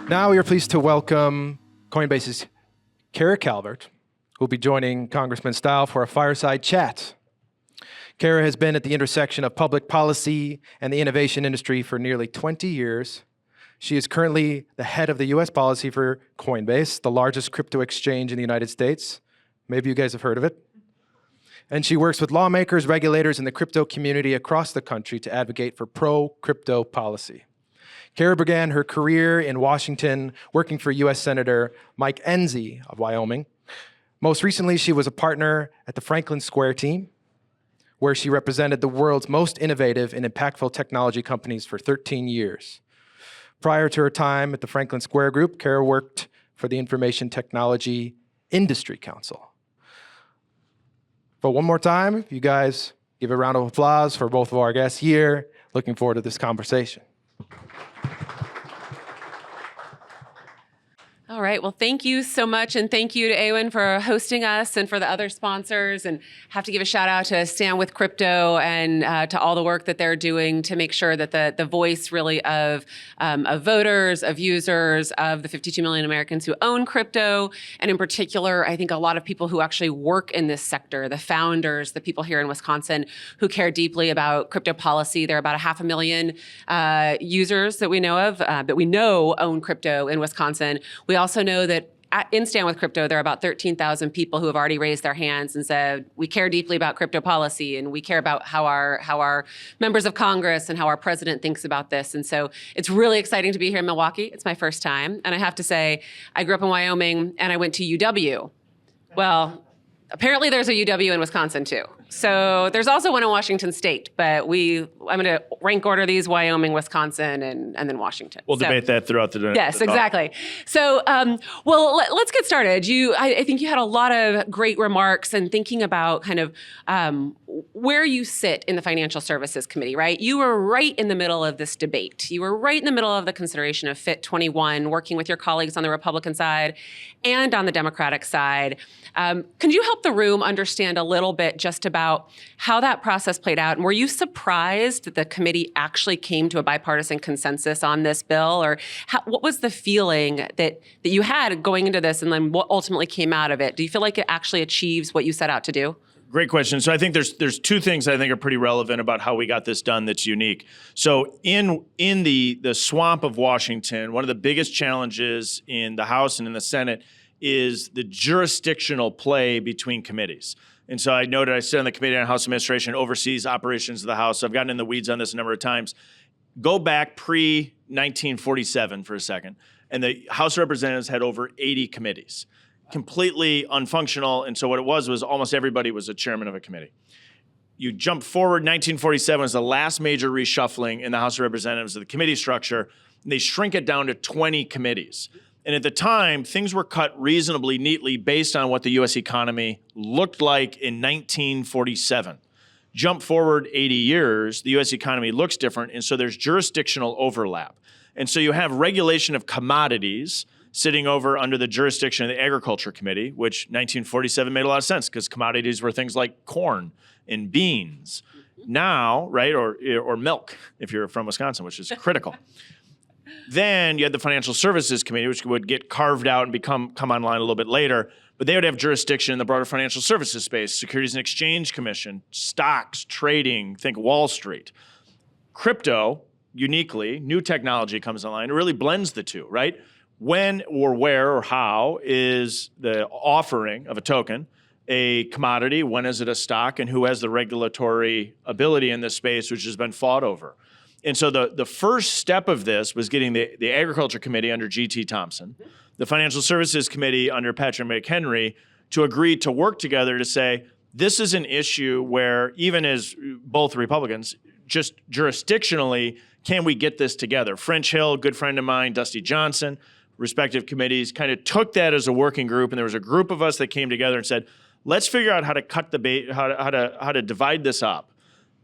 Now we are pleased to welcome Coinbase's Calvert, who will be joining Congressman Steil for a fireside chat. Kara has been at the intersection of public policy and the innovation industry for nearly 20 years. She is currently the head of the U.S. policy for Coinbase, the largest crypto exchange in the United States. Maybe you guys have heard of it. And she works with lawmakers, regulators, and the crypto community across the country to advocate for pro-crypto policy. Kara began her career in Washington working for U.S. Senator Mike Enzi of Wyoming. Most recently, she was a partner at the Franklin Square team, where she represented the world's most innovative and impactful technology companies for 13 years. Prior to her time at the Franklin Square Group, Kara worked for the Information Technology Industry Council. But one more time, if you guys give a round of applause for both of our guests here. Looking forward to this conversation. All right, well, thank you so much, and thank you to Awen for hosting us and for the other sponsors, and have to give a shout out to Stand With Crypto and to all the work that they're doing to make sure that the voice really of voters, of users, of the 52 million Americans who own crypto, and in particular, I think a lot of people who actually work in this sector, the founders, the people here in Wisconsin who care deeply about crypto policy. There are about 500,000 users that we know of, that we know own crypto in Wisconsin. We also know that in Stand With Crypto, there are about 13,000 people who have already raised their hands and said, we care deeply about crypto policy, and we care about how our members of Congress and how our president thinks about this. And so it's really exciting to be here in Milwaukee. It's my first time. And I have to say, I grew up in Wyoming and I went to UW. Well, apparently there's a UW in Wisconsin too. So there's also one in Washington State, but I'm going to rank order these: Wyoming, Wisconsin, and then Washington. We'll debate that throughout the day. Yes, exactly. So, well, let's get started. I think you had a lot of great remarks and thinking about kind of where you sit in the Financial Services Committee, right? You were right in the middle of this debate. You were right in the middle of the consideration of Fit 21, working with your colleagues on the Republican side and on the Democratic side. Can you help the room understand a little bit just about how that process played out? And were you surprised that the committee actually came to a bipartisan consensus on this bill? Or what was the feeling that you had going into this, and then what ultimately came out of it? Do you feel like it actually achieves what you set out to do? Great question. So I think there's two things I think are pretty relevant about how we got this done that's unique. So in the swamp of Washington, one of the biggest challenges in the House and in the Senate is the jurisdictional play between committees. And so I noted I sit on the Committee on House Administration, oversees operations of the House. So I've gotten in the weeds on this a number of times. Go back pre-1947 for a second, and the House of Representatives had over 80 committees, completely unfunctional. And so what it was almost everybody was a chairman of a committee. You jump forward, 1947 was the last major reshuffling in the House of Representatives of the committee structure. And they shrink it down to 20 committees. And at the time, things were cut reasonably neatly based on what the U.S. economy looked like in 1947. Jump forward 80 years, the U.S. economy looks different, and so there's jurisdictional overlap. And so you have regulation of commodities sitting over under the jurisdiction of the Agriculture Committee, which 1947 made a lot of sense because commodities were things like corn and beans. Now, right, or milk, if you're from Wisconsin, which is critical. Then you had the Financial Services Committee, which would get carved out and come online a little bit later, but they would have jurisdiction in the broader financial services space, Securities and Exchange Commission, stocks, trading, think Wall Street. Crypto, uniquely, new technology comes online, it really blends the two, right? When or where or how is the offering of a token a commodity? When is it a stock? And who has the regulatory ability in this space, which has been fought over? And so the first step of this was getting the Agriculture Committee under G.T. Thompson, the Financial Services Committee under Patrick McHenry, to agree to work together to say, this is an issue where even as both Republicans, just jurisdictionally, can we get this together? French Hill, good friend of mine, Dusty Johnson, respective committees, kind of took that as a working group, and there was a group of us that came together and said, let's figure out how to cut the bait, how to divide this up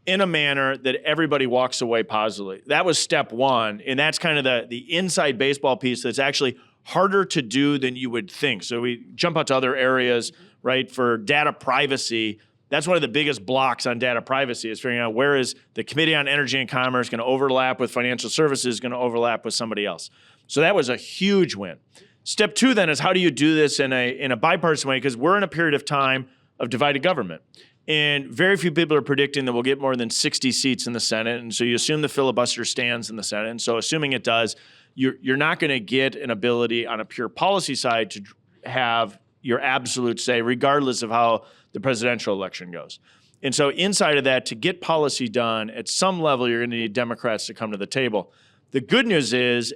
in a manner that everybody walks away positively. That was step one, and that's kind of the inside baseball piece that's actually harder to do than you would think. So we jump out to other areas, right? For data privacy, that's one of the biggest blocks on data privacy is figuring out where is the Committee on Energy and Commerce going to overlap with financial services, going to overlap with somebody else. So that was a huge win. Step two then is how do you do this in a bipartisan way? Because we're in a period of time of divided government. And very few people are predicting that we'll get more than 60 seats in the Senate. And so you assume the filibuster stands in the Senate. And so assuming it does, you're not going to get an ability on a pure policy side to have your absolute say, regardless of how the presidential election goes. And so inside of that, to get policy done, at some level, you're going to need Democrats to come to the table. The good news is,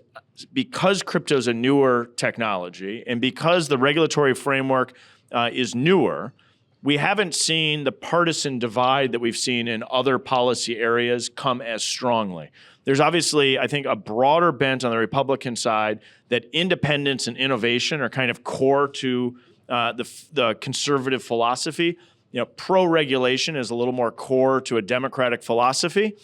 because crypto is a newer technology and because the regulatory framework is newer, we haven't seen the partisan divide that we've seen in other policy areas come as strongly. There's obviously, I think, a broader bent on the Republican side that independence and innovation are kind of core to the conservative philosophy. Pro-regulation is a little more core to a Democratic philosophy.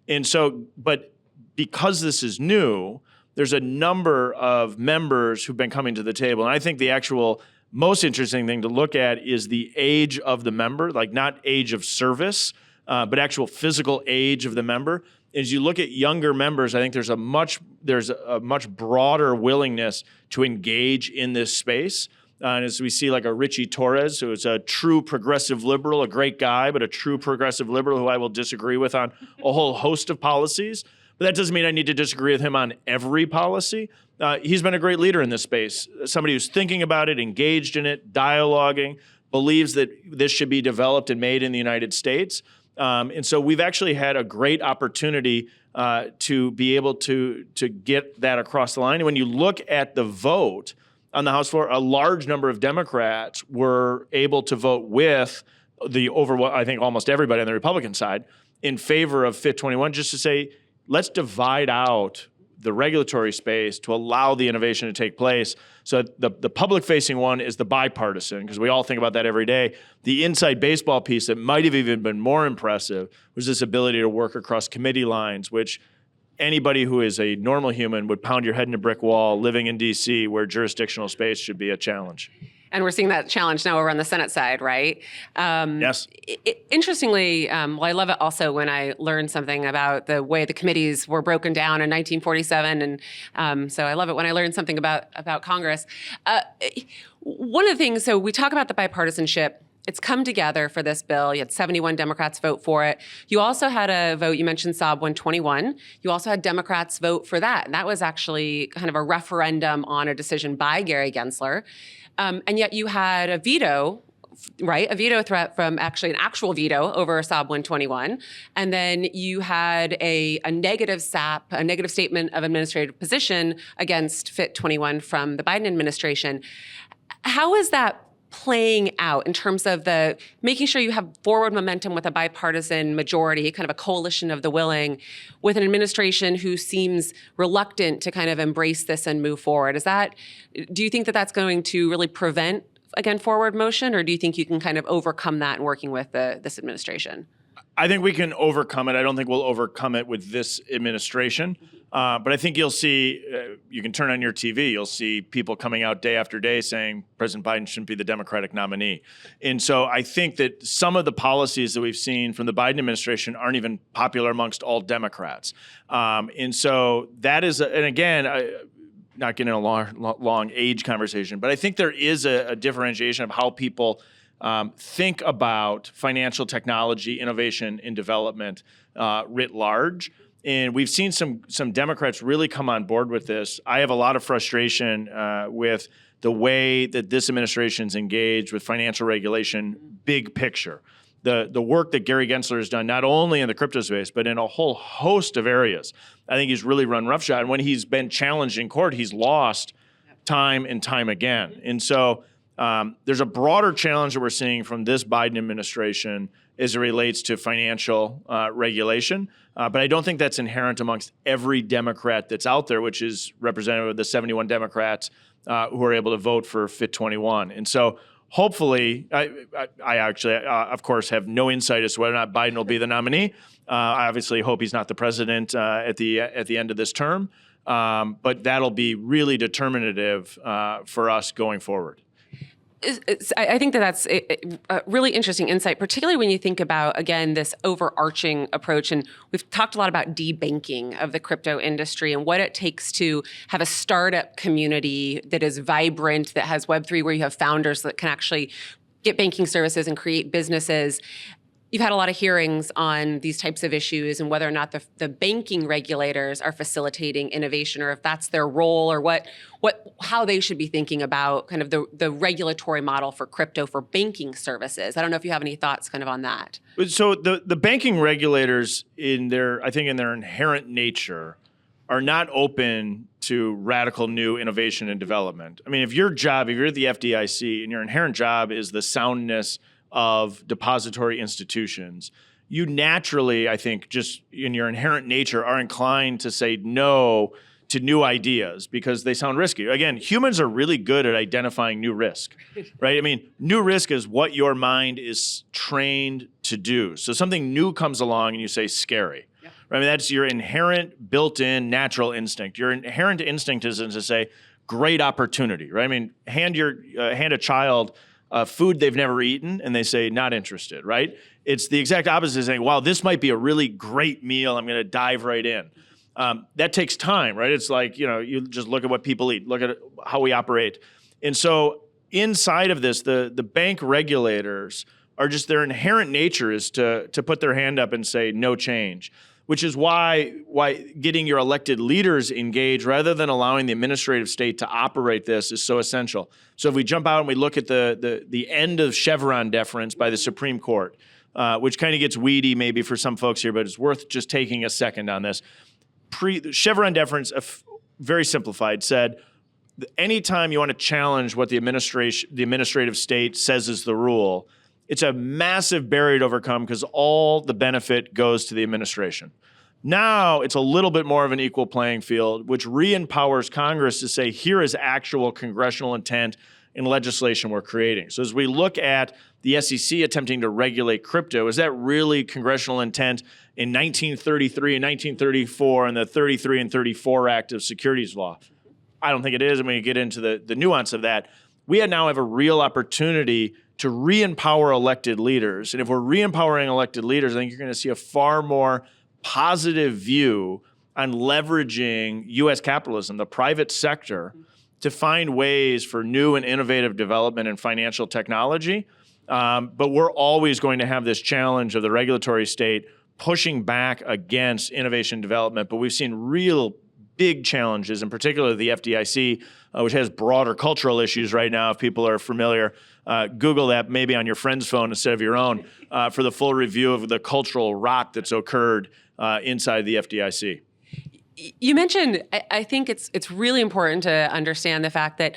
And so, but because this is new, there's a number of members who've been coming to the table. And I think the actual most interesting thing to look at is the age of the member, like not age of service, but actual physical age of the member. As you look at younger members, I think there's a much broader willingness to engage in this space. And as we see like a Richie Torres, who is a true progressive liberal, a great guy, but a true progressive liberal who I will disagree with on a whole host of policies. But that doesn't mean I need to disagree with him on every policy. He's been a great leader in this space, somebody who's thinking about it, engaged in it, dialoguing, believes that this should be developed and made in the United States. And so we've actually had a great opportunity to be able to get that across the line. And when you look at the vote on the House floor, a large number of Democrats were able to vote with I think almost everybody on the Republican side in favor of FIT 21, just to say, let's divide out the regulatory space to allow the innovation to take place. So the public-facing one is the bipartisan, because we all think about that every day. The inside baseball piece that might have even been more impressive was this ability to work across committee lines, which anybody who is a normal human would pound your head in a brick wall living in D.C., where jurisdictional space should be a challenge. And we're seeing that challenge now over on the Senate side, right? Yes. Interestingly, well, I love it also when I learn something about the way the committees were broken down in 1947. And so I love it when I learn something about Congress. One of the things, so we talk about the bipartisanship. It's come together for this bill. You had 71 Democrats vote for it. You also had a vote, you mentioned SAB 121. You also had Democrats vote for that. And that was actually kind of a referendum on a decision by Gary Gensler. And yet you had a veto, right? A veto threat from actually an actual veto over SAB 121. And then you had a negative SAP, a negative statement of administrative position against FIT 21 from the Biden administration. How is that playing out in terms of the making sure you have forward momentum with a bipartisan majority, kind of a coalition of the willing, with an administration who seems reluctant to kind of embrace this and move forward? Do you think that that's going to really prevent, again, forward motion, or do you think you can kind of overcome that in working with this administration? I think we can overcome it. I don't think we'll overcome it with this administration. But I think you'll see, you can turn on your TV, you'll see people coming out day after day saying President Biden shouldn't be the Democratic nominee. And so I think that some of the policies that we've seen from the Biden administration aren't even popular amongst all Democrats. And so that is, and again, not getting a long age conversation, but I think there is a differentiation of how people think about financial technology, innovation, and development writ large. And we've seen some Democrats really come on board with this. I have a lot of frustration with the way that this administration's engaged with financial regulation, big picture. The work that Gary Gensler has done, not only in the crypto space, but in a whole host of areas. I think he's really run roughshod. And when he's been challenged in court, he's lost time and time again. And so there's a broader challenge that we're seeing from this Biden administration as it relates to financial regulation. But I don't think that's inherent amongst every Democrat that's out there, which is representative of the 71 Democrats who are able to vote for FIT 21. And so hopefully, I actually, of course, have no insight as to whether or not Biden will be the nominee. I obviously hope he's not the president at the end of this term. But that'll be really determinative for us going forward. I think that that's a really interesting insight, particularly when you think about, again, this overarching approach. And we've talked a lot about debanking of the crypto industry and what it takes to have a startup community that is vibrant, that has Web3, where you have founders that can actually get banking services and create businesses. You've had a lot of hearings on these types of issues and whether or not the banking regulators are facilitating innovation, or if that's their role, or how they should be thinking about kind of the regulatory model for crypto for banking services. I don't know if you have any thoughts kind of on that. So the banking regulators, I think in their inherent nature, are not open to radical new innovation and development. I mean, if you're at the FDIC and your inherent job is the soundness of depository institutions, you naturally, I think, just in your inherent nature, are inclined to say no to new ideas because they sound risky. Again, humans are really good at identifying new risk, right? I mean, new risk is what your mind is trained to do. So something new comes along and you say scary. Yeah. Right? I mean, that's your inherent, built-in, natural instinct. Your inherent instinct is to say great opportunity, right? I mean, hand a child food they've never eaten, and they say, not interested, right? It's the exact opposite of saying, wow, this might be a really great meal. I'm going to dive right in. That takes time, right? It's like, you just look at what people eat, look at how we operate. And so inside of this, the bank regulators are just, their inherent nature is to put their hand up and say, no change, which is why getting your elected leaders engaged rather than allowing the administrative state to operate this is so essential. So if we jump out and we look at the end of Chevron deference by the Supreme Court, which kind of gets weedy maybe for some folks here, but it's worth just taking a second on this. Chevron deference, very simplified, said anytime you want to challenge what the administrative state says is the rule, it's a massive barrier to overcome because all the benefit goes to the administration. Now it's a little bit more of an equal playing field, which re-empowers Congress to say, here is actual congressional intent in legislation we're creating. So as we look at the SEC attempting to regulate crypto, is that really congressional intent in 1933 and 1934 and the 33 and 34 Act of Securities Law? I don't think it is. And when you get into the nuance of that, we now have a real opportunity to re-empower elected leaders. And if we're re-empowering elected leaders, I think you're going to see a far more positive view on leveraging U.S. capitalism, the private sector, to find ways for new and innovative development in financial technology. But we're always going to have this challenge of the regulatory state pushing back against innovation development. But we've seen real big challenges, in particular the FDIC, which has broader cultural issues right now. If people are familiar, Google that maybe on your friend's phone instead of your own for the full review of the cultural rot that's occurred inside the FDIC. You mentioned, I think it's really important to understand the fact that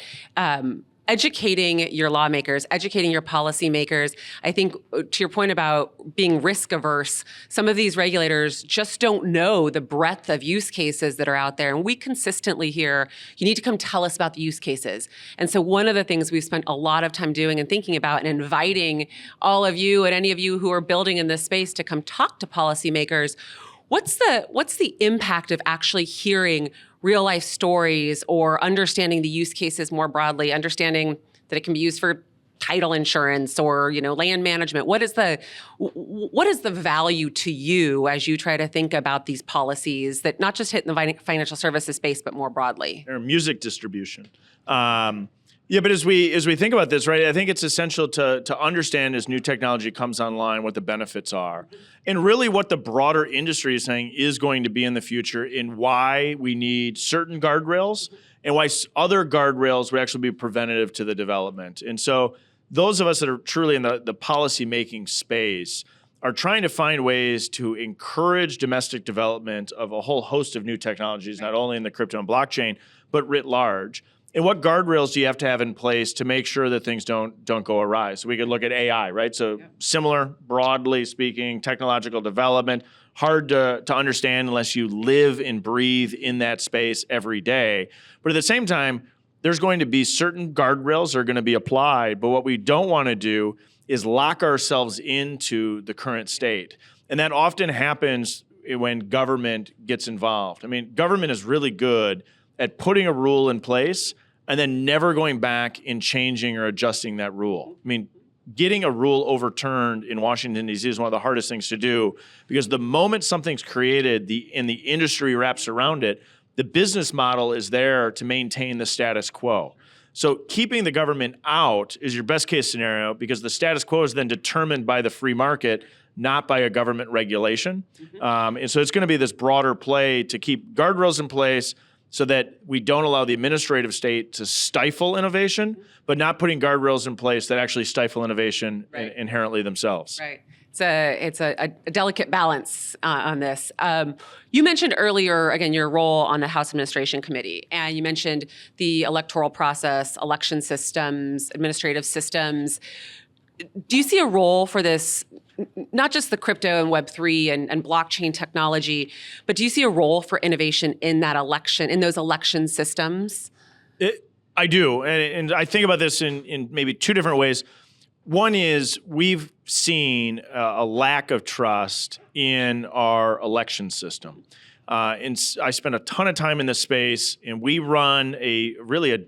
educating your lawmakers, educating your policymakers. I think to your point about being risk averse, some of these regulators just don't know the breadth of use cases that are out there. And we consistently hear, you need to come tell us about the use cases. And so one of the things we've spent a lot of time doing and thinking about and inviting all of you and any of you who are building in this space to come talk to policymakers. What's the impact of actually hearing real life stories or understanding the use cases more broadly, understanding that it can be used for title insurance or, land management? What is the value to you as you try to think about these policies that not just hit in the financial services space, but more broadly? Or music distribution. But as we think about this, right, I think it's essential to understand as new technology comes online what the benefits are, and really what the broader industry is saying is going to be in the future, and why we need certain guardrails and why other guardrails would actually be preventative to the development. And so those of us that are truly in the policy-making space are trying to find ways to encourage domestic development of a whole host of new technologies, not only in the crypto and blockchain, but writ large. And what guardrails do you have to have in place to make sure that things don't go awry? So we could look at AI, right? So similar, broadly speaking, technological development, hard to understand unless you live and breathe in that space every day. But at the same time, there's going to be certain guardrails that are going to be applied. But what we don't want to do is lock ourselves into the current state. And that often happens when government gets involved. I mean, government is really good at putting a rule in place and then never going back and changing or adjusting that rule. I mean, getting a rule overturned in Washington, D.C. is one of the hardest things to do, because the moment something's created and the industry wraps around it, the business model is there to maintain the status quo. So keeping the government out is your best case scenario, because the status quo is then determined by the free market, not by a government regulation. And so it's going to be this broader play to keep guardrails in place so that we don't allow the administrative state to stifle innovation, but not putting guardrails in place that actually stifle innovation inherently themselves. Right. It's a delicate balance on this. You mentioned earlier, again, your role on the House Administration Committee, and you mentioned the electoral process, election systems, administrative systems. Do you see a role for this, not just the crypto and Web3 and blockchain technology, but do you see a role for innovation in that election, in those election systems? I do, and I think about this in maybe two different ways. One is we've seen a lack of trust in our election system. And I spent a ton of time in this space, and we run a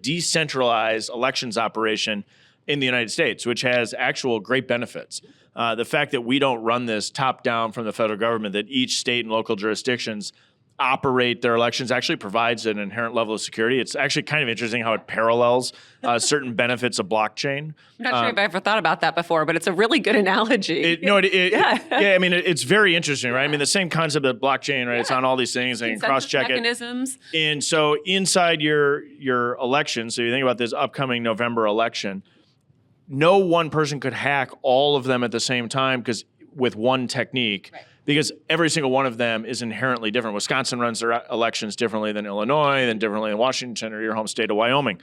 decentralized elections operation in the United States, which has actual great benefits. The fact that we don't run this top down from the federal government, that each state and local jurisdictions operate their elections, actually provides an inherent level of security. It's actually kind of interesting how it parallels certain benefits of blockchain. I'm not sure if I ever thought about that before, but it's a really good analogy. I mean, it's very interesting, right? I mean, the same concept of blockchain, right? It's on all these things, and you can cross-check mechanisms. And so inside your election, so you think about this upcoming November election, no one person could hack all of them at the same time with one technique. Right. Because every single one of them is inherently different. Wisconsin runs their elections differently than Illinois, than differently than Washington or your home state of Wyoming.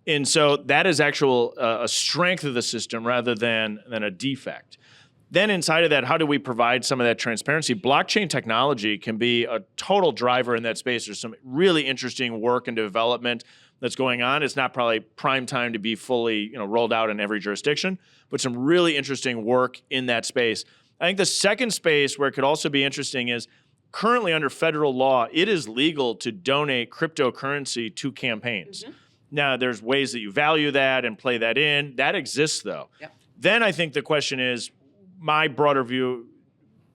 And so that is a strength of the system rather than a defect. Then inside of that, how do we provide some of that transparency? Blockchain technology can be a total driver in that space. There's some really interesting work and development that's going on. It's not probably prime time to be fully rolled out in every jurisdiction, but some really interesting work in that space. I think the second space where it could also be interesting is currently under federal law, it is legal to donate cryptocurrency to campaigns. Mm-hmm. Now, there's ways that you value that and play that in. That exists, though. Yep. Then I think the question is, my broader view,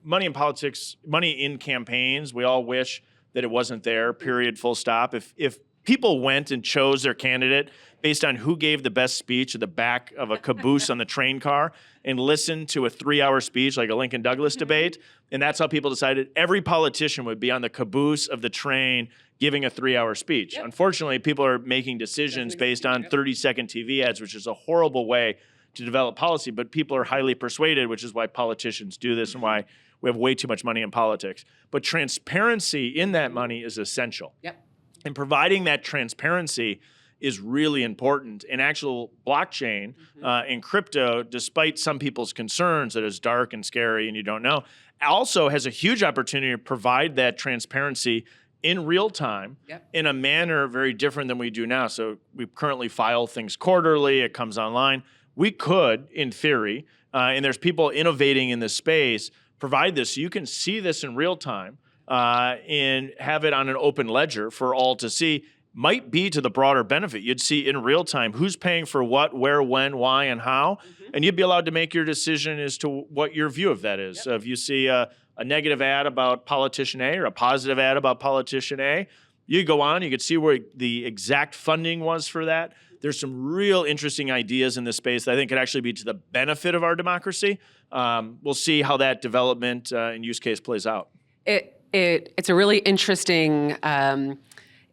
money in politics, money in campaigns, we all wish that it wasn't there, period, full stop. If people went and chose their candidate based on who gave the best speech at the back of a caboose on the train car and listened to a 3-hour speech like a Lincoln Douglas debate, and that's how people decided, every politician would be on the caboose of the train giving a 3-hour speech. Yep. Unfortunately, people are making decisions based on 30-second TV ads, which is a horrible way to develop policy, but people are highly persuaded, which is why politicians do this and why we have way too much money in politics. But transparency in that money is essential. Yep. And providing that transparency is really important. And actual blockchain and crypto, despite some people's concerns that it's dark and scary and you don't know, also has a huge opportunity to provide that transparency in real time in a manner very different than we do now. So we currently file things quarterly, it comes online. We could, in theory, and there's people innovating in this space, provide this so you can see this in real time and have it on an open ledger for all to see. Might be to the broader benefit. You'd see in real time who's paying for what, where, when, why, and how, and you'd be allowed to make your decision as to what your view of that is. So if you see a negative ad about politician A or a positive ad about politician A, you go on, you could see where the exact funding was for that. There's some real interesting ideas in this space that I think could actually be to the benefit of our democracy. We'll see how that development and use case plays out. It's a really interesting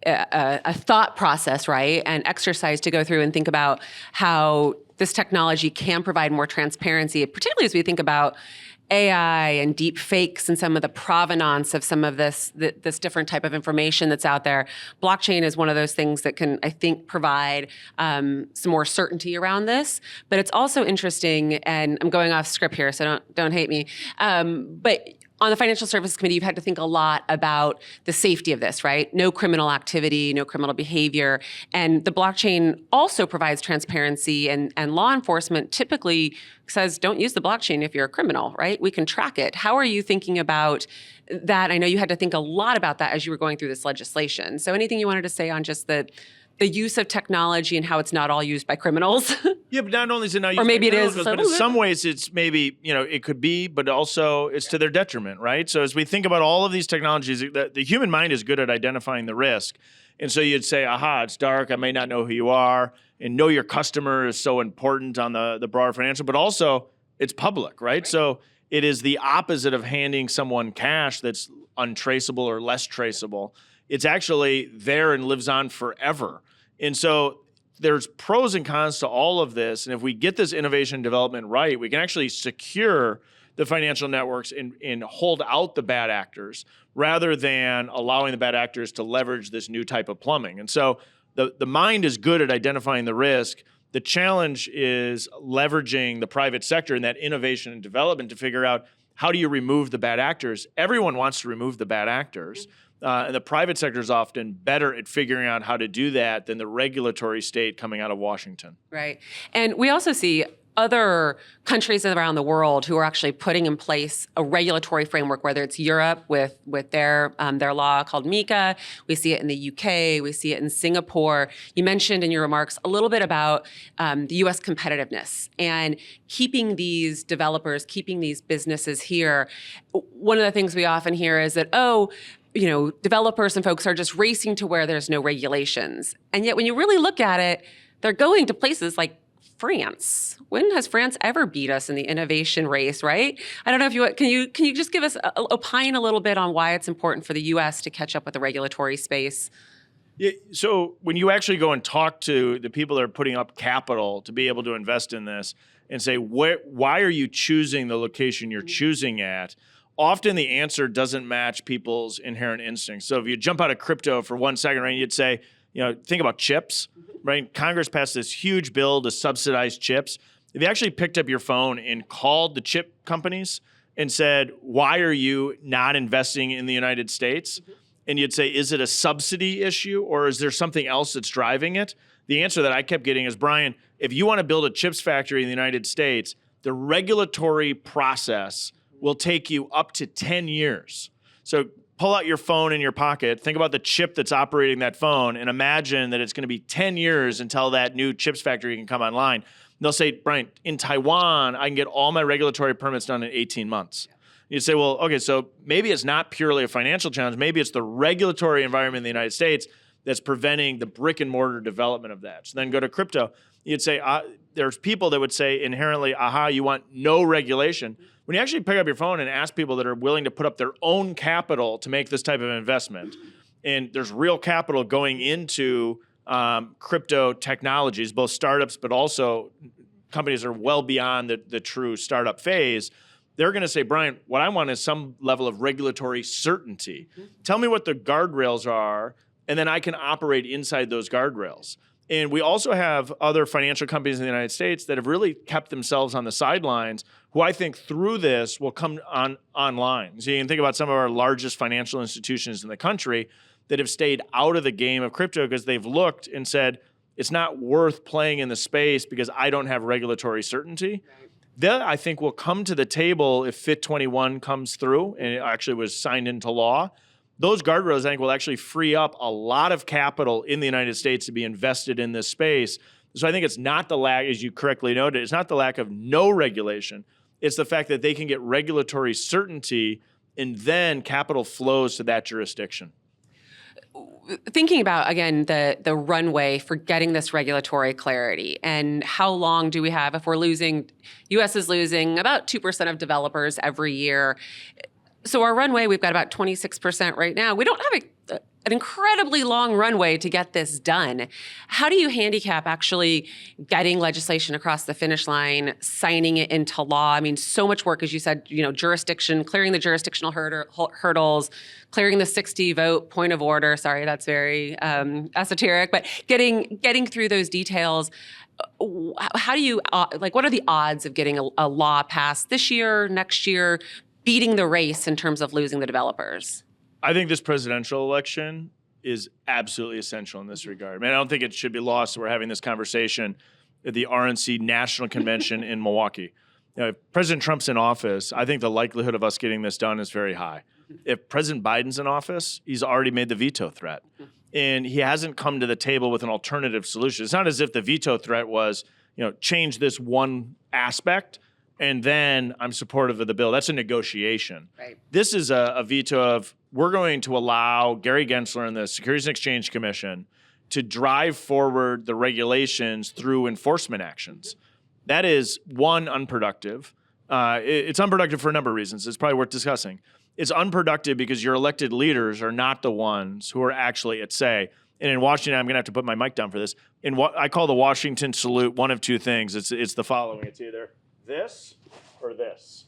a thought process, right? And exercise to go through and think about how this technology can provide more transparency, particularly as we think about AI and deep fakes and some of the provenance of some of this different type of information that's out there. Blockchain is one of those things that can, I think, provide some more certainty around this. But it's also interesting, and I'm going off script here, so don't hate me. But on the Financial Services Committee, you've had to think a lot about the safety of this, right? No criminal activity, no criminal behavior. And the blockchain also provides transparency, and law enforcement typically says, don't use the blockchain if you're a criminal, right? We can track it. How are you thinking about that? I know you had to think a lot about that as you were going through this legislation. So anything you wanted to say on just the the use of technology and how it's not all used by criminals. Yeah, but not only is it not used Or maybe by it is. criminals, but in some ways it's maybe, it could be, but also it's to their detriment, right? So as we think about all of these technologies, the human mind is good at identifying the risk. And so you'd say, aha, it's dark, I may not know who you are, and know your customer is so important on the broader financial, but also it's public, right? So it is the opposite of handing someone cash that's untraceable or less traceable. It's actually there and lives on forever. And so there's pros and cons to all of this. And if we get this innovation and development right, we can actually secure the financial networks and hold out the bad actors rather than allowing the bad actors to leverage this new type of plumbing. And so the mind is good at identifying the risk. The challenge is leveraging the private sector and that innovation and development to figure out, how do you remove the bad actors? Everyone wants to remove the bad actors. And the private sector is often better at figuring out how to do that than the regulatory state coming out of Washington. Right. And we also see other countries around the world who are actually putting in place a regulatory framework, whether it's Europe with their law called MiCA, we see it in the UK, we see it in Singapore. You mentioned in your remarks a little bit about the US competitiveness and keeping these developers, keeping these businesses here. One of the things we often hear is that, developers and folks are just racing to where there's no regulations. And yet when you really look at it, they're going to places like France. When has France ever beat us in the innovation race, right? I don't know if can you just give us opine a little bit on why it's important for the US to catch up with the regulatory space? Yeah, so when you actually go and talk to the people that are putting up capital to be able to invest in this and say, why are you choosing the location you're choosing at? Often the answer doesn't match people's inherent instincts. So if you jump out of crypto for 1 second, right, you'd say, think about chips, right? Congress passed this huge bill to subsidize chips. If you actually picked up your phone and called the chip companies and said, why are you not investing in the United States? And you'd say, is it a subsidy issue or is there something else that's driving it? The answer that I kept getting is, Bryan, if you want to build a chips factory in the United States, the regulatory process will take you up to 10 years. So pull out your phone in your pocket, think about the chip that's operating that phone, and imagine that it's going to be 10 years until that new chips factory can come online. And they'll say, Bryan, in Taiwan, I can get all my regulatory permits done in 18 months. You'd say, well, okay, so maybe it's not purely a financial challenge. Maybe it's the regulatory environment in the United States that's preventing the brick and mortar development of that. So then go to crypto. You'd say, there's people that would say inherently, aha, you want no regulation. When you actually pick up your phone and ask people that are willing to put up their own capital to make this type of investment, and there's real capital going into crypto technologies, both startups, but also companies that are well beyond the true startup phase, they're going to say, Bryan, what I want is some level of regulatory certainty. Tell me what the guardrails are, and then I can operate inside those guardrails. And we also have other financial companies in the United States that have really kept themselves on the sidelines, who I think through this will come online. So you can think about some of our largest financial institutions in the country that have stayed out of the game of crypto because they've looked and said, it's not worth playing in the space because I don't have regulatory certainty. That, I think, will come to the table if FIT 21 comes through and it actually was signed into law. Those guardrails, I think, will actually free up a lot of capital in the United States to be invested in this space. So I think it's not the lack, as you correctly noted, it's not the lack of no regulation. It's the fact that they can get regulatory certainty and then capital flows to that jurisdiction. Thinking about, again, the runway for getting this regulatory clarity and how long do we have if we're losing, U.S. is losing about 2% of developers every year. So our runway, we've got about 26% right now. We don't have an incredibly long runway to get this done. How do you handicap actually getting legislation across the finish line, signing it into law? I mean, so much work, as you said, jurisdiction, clearing the jurisdictional hurdles, clearing the 60 vote point of order. Sorry, that's very esoteric, but getting through those details. How do you, what are the odds of getting a law passed this year, next year, beating the race in terms of losing the developers? I think this presidential election is absolutely essential in this regard. I mean, I don't think it should be lost that we're having this conversation at the RNC National Convention in Milwaukee. If President Trump's in office, I think the likelihood of us getting this done is very high. If President Biden's in office, he's already made the veto threat. and he hasn't come to the table with an alternative solution. It's not as if the veto threat was, change this one aspect and then I'm supportive of the bill. That's a negotiation. Right. This is a veto of, we're going to allow Gary Gensler and the Securities and Exchange Commission to drive forward the regulations through enforcement actions. That is, one, unproductive. It's unproductive for a number of reasons. It's probably worth discussing. It's unproductive because your elected leaders are not the ones who are actually at say. And in Washington, I'm going to have to put my mic down for this. In what I call the Washington salute, one of two things. It's the following. It's either this or this.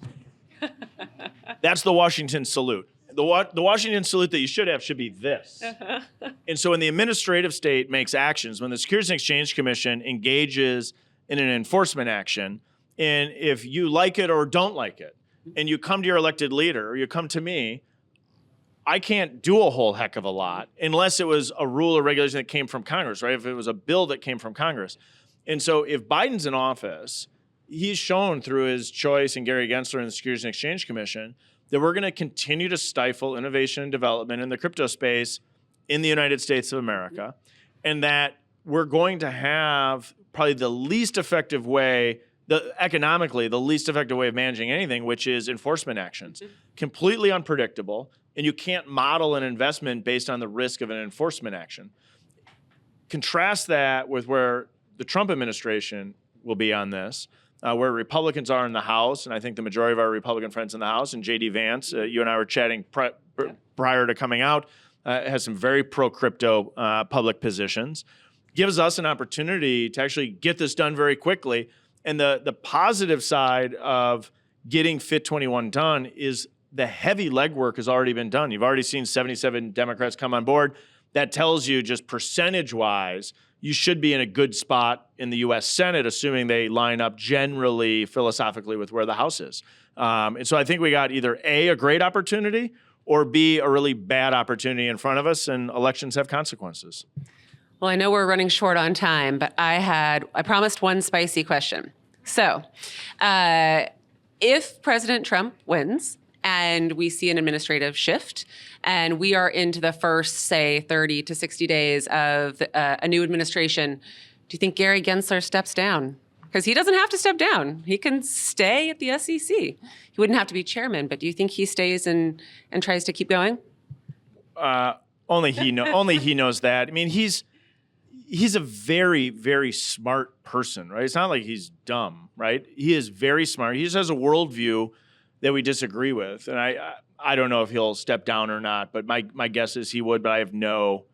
That's the Washington salute. The Washington salute that you should have should be this. And so when the administrative state makes actions, when the Securities and Exchange Commission engages in an enforcement action, and if you like it or don't like it, and you come to your elected leader or you come to me, I can't do a whole heck of a lot unless it was a rule or regulation that came from Congress, right? If it was a bill that came from Congress. And so if Biden's in office, he's shown through his choice in Gary Gensler and the Securities and Exchange Commission that we're going to continue to stifle innovation and development in the crypto space in the United States of America, and that we're going to have probably the least effective way, economically, the least effective way of managing anything, which is enforcement actions. Completely unpredictable, and you can't model an investment based on the risk of an enforcement action. Contrast that with where the Trump administration will be on this, where Republicans are in the House, and I think the majority of our Republican friends in the House, and J.D. Vance, you and I were chatting prior to coming out, has some very pro-crypto public positions, gives us an opportunity to actually get this done very quickly. And the positive side of getting Fit 21 done is the heavy legwork has already been done. You've already seen 77 Democrats come on board. That tells you just percentage-wise, you should be in a good spot in the U.S. Senate, assuming they line up generally philosophically with where the House is. And so I think we got either A, a great opportunity, or B, a really bad opportunity in front of us, and elections have consequences. Well, I know we're running short on time, but I promised one spicy question. So, if President Trump wins and we see an administrative shift and we are into the first, say, 30 to 60 days of a new administration, do you think Gary Gensler steps down? Because he doesn't have to step down. He can stay at the SEC. He wouldn't have to be chairman, but do you think he stays and tries to keep going? Only he knows that. I mean, he's a very, very smart person, right? It's not like he's dumb, right? He is very smart. He just has a worldview that we disagree with. And I don't know if he'll step down or not, but my guess is he would, but I have no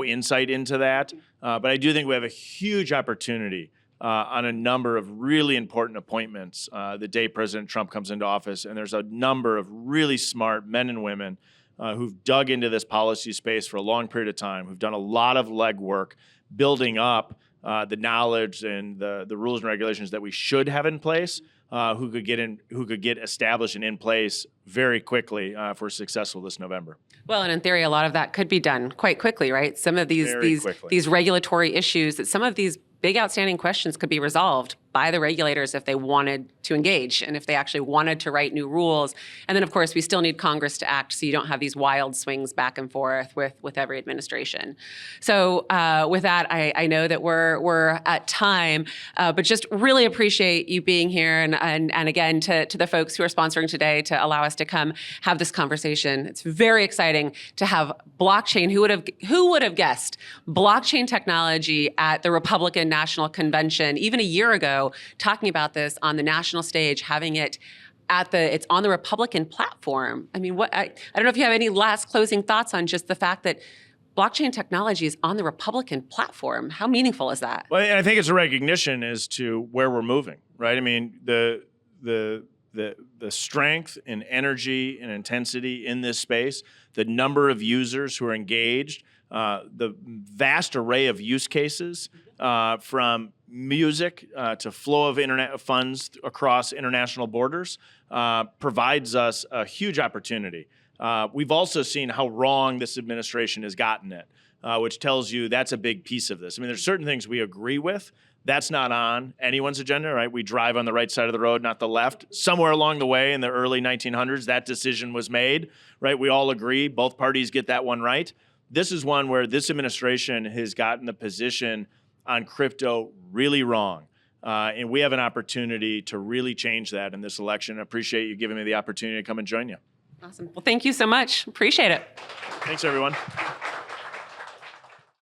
insight into that. But I do think we have a huge opportunity on a number of really important appointments the day President Trump comes into office. And there's a number of really smart men and women who've dug into this policy space for a long period of time, who've done a lot of legwork building up the knowledge and the rules and regulations that we should have in place, who could get established and in place very quickly if we're successful this November. Well, and in theory, a lot of that could be done quite quickly, right? Some of these regulatory issues, that some of these big outstanding questions could be resolved by the regulators if they wanted to engage and if they actually wanted to write new rules. And then, of course, we still need Congress to act so you don't have these wild swings back and forth with every administration. So with that, I know that we're at time, but just really appreciate you being here. And again, to the folks who are sponsoring today to allow us to come have this conversation. It's very exciting to have blockchain. Who would have guessed blockchain technology at the Republican National Convention even a year ago, talking about this on the national stage, having it it's on the Republican platform. I mean, I don't know if you have any last closing thoughts on just the fact that blockchain technology is on the Republican platform. How meaningful is that? Well, I think it's a recognition as to where we're moving, right? I mean, the strength and energy and intensity in this space, the number of users who are engaged, the vast array of use cases, from music to flow of internet funds across international borders, provides us a huge opportunity. We've also seen how wrong this administration has gotten it, which tells you that's a big piece of this. I mean, there's certain things we agree with. That's not on anyone's agenda, right? We drive on the right side of the road, not the left. Somewhere along the way in the early 1900s, that decision was made, right? We all agree. Both parties get that one right. this is one where this administration has gotten the position on crypto really wrong. And we have an opportunity to really change that in this election. I appreciate you giving me the opportunity to come and join you. Awesome. Well, thank you so much. Appreciate it. Thanks, everyone.